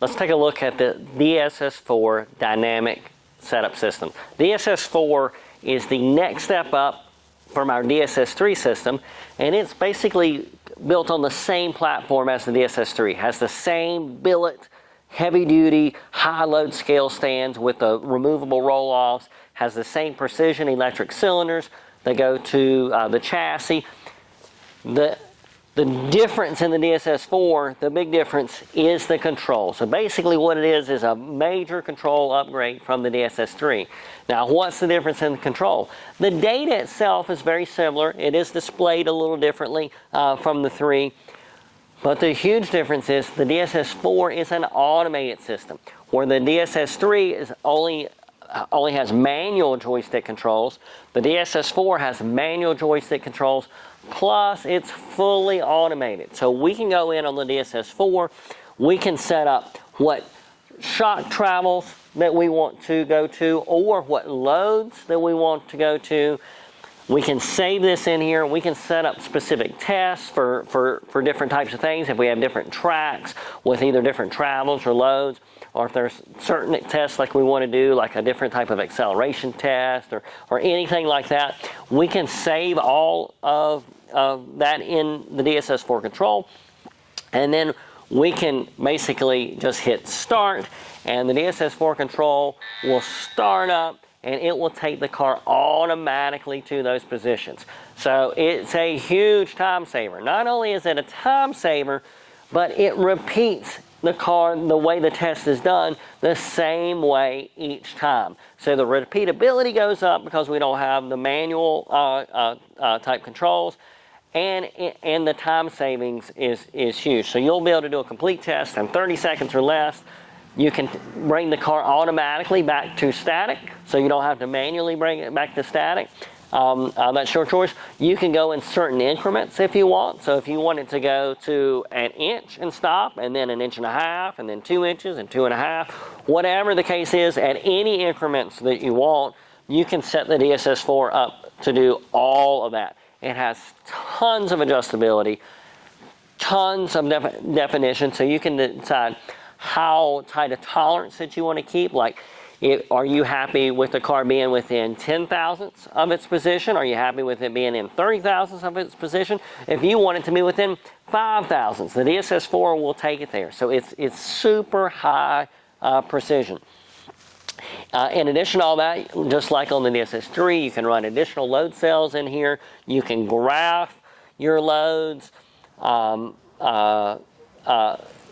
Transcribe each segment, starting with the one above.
let's take a look at the DSS4 dynamic setup system. DSS4 is the next step up from our DSS3 system, and it's basically built on the same platform as the DSS3. Has the same billet, heavy-duty, high-load scale stands with the removable roll-offs, has the same precision electric cylinders that go to the chassis. The difference in the DSS4, the big difference, is the control. So basically what it is a major control upgrade from the DSS3. Now, what's the difference in the control? The data itself is very similar. It is displayed a little differently from the 3. But the huge difference is the DSS4 is an automated system, where the DSS3 is only has manual joystick controls. The DSS4 has manual joystick controls, plus it's fully automated. So we can go in on the DSS4, we can set up what shock travels that we want to go to, or what loads that we want to go to. We can save this in here. We can set up specific tests for different types of things. If we have different tracks with either different travels or loads, or if there's certain tests like we want to do, like a different type of acceleration test or anything like that, we can save all of that in the DSS4 control. And then we can basically just hit start, and the DSS4 control will start up, and it will take the car automatically to those positions. So it's a huge time saver. Not only is it a time saver, but it repeats the car the way the test is done the same way each time. So the repeatability goes up because we don't have the manual type controls, and the time savings is huge. So you'll be able to do a complete test in 30 seconds or less. You can bring the car automatically back to static, so you don't have to manually bring it back to static. That's your choice. You can go in certain increments if you want. So if you want it to go to 1 inch and stop, and then 1.5 inches, and then 2 inches and 2.5, whatever the case is, at any increments that you want, you can set the DSS4 up to do all of that. It has tons of adjustability, tons of definition, so you can decide how tight a tolerance that you want to keep. Like, are you happy with the car being within 10 thousandths of its position? Are you happy with it being in 30 thousandths of its position? If you want it to be within 5 thousandths, the DSS4 will take it there. So it's super high precision. In addition to all that, just like on the DSS3, you can run additional load cells in here. You can graph your loads.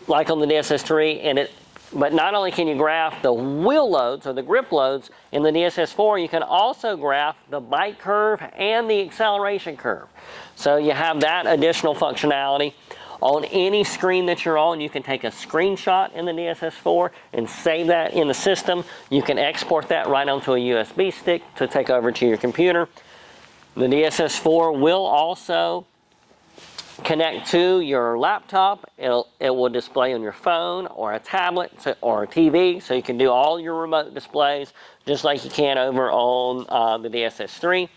Like on the DSS3, but not only can you graph the wheel loads or the grip loads in the DSS4, you can also graph the bike curve and the acceleration curve. So you have that additional functionality. On any screen that you're on, you can take a screenshot in the DSS4 and save that in the system. You can export that right onto a USB stick to take over to your computer. The DSS4 will also connect to your laptop. It will display on your phone or a tablet or a TV, so you can do all your remote displays just like you can over on the DSS3.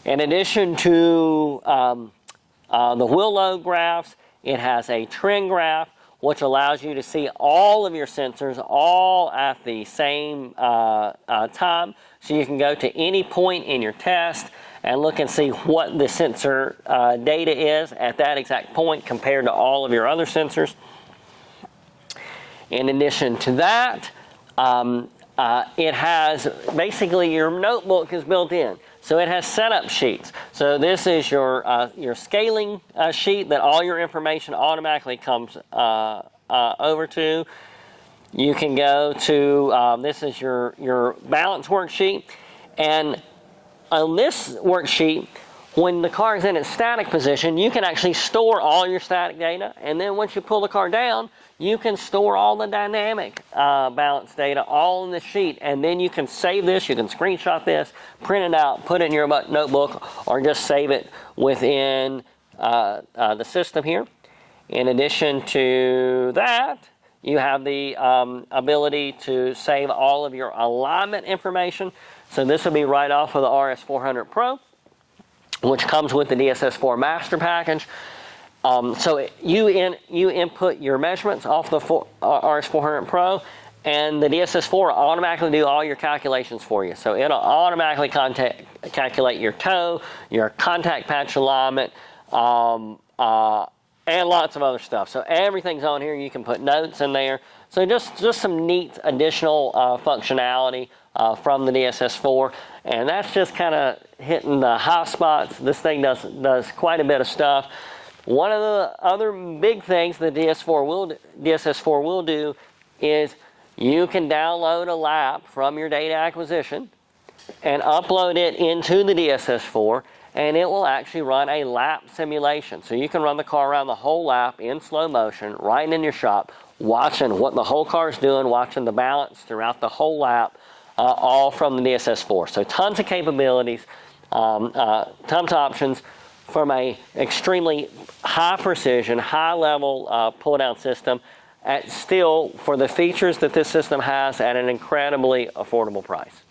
In addition to the wheel load graphs, it has a trend graph, which allows you to see all of your sensors all at the same time. So you can go to any point in your test and look and see what the sensor data is at that exact point compared to all of your other sensors. In addition to that, it has basically your notebook is built in. So it has setup sheets. So this is your scaling sheet that all your information automatically comes over to. You can go to, this is your balance worksheet. And on this worksheet, when the car is in its static position, you can actually store all your static data. And then once you pull the car down, you can store all the dynamic balance data all in the sheet. And then you can save this, you can screenshot this, print it out, put it in your notebook, or just save it within the system here. In addition to that, you have the ability to save all of your alignment information. So this will be right off of the RS400 Pro, which comes with the DSS4 Master Package. So you input your measurements off the RS400 Pro, and the DSS4 will automatically do all your calculations for you. So it'll automatically calculate your toe, your contact patch alignment, and lots of other stuff. So everything's on here. You can put notes in there. So just some neat additional functionality from the DSS4, and that's just kind of hitting the high spots. This thing does quite a bit of stuff. One of the other big things the DSS4 will do is you can download a lap from your data acquisition and upload it into the DSS4, and it will actually run a lap simulation. So you can run the car around the whole lap in slow motion right in your shop, watching what the whole car is doing, watching the balance throughout the whole lap, all from the DSS4. So tons of capabilities, tons of options from a extremely high precision, high level pull down system, at still for the features that this system has at an incredibly affordable price.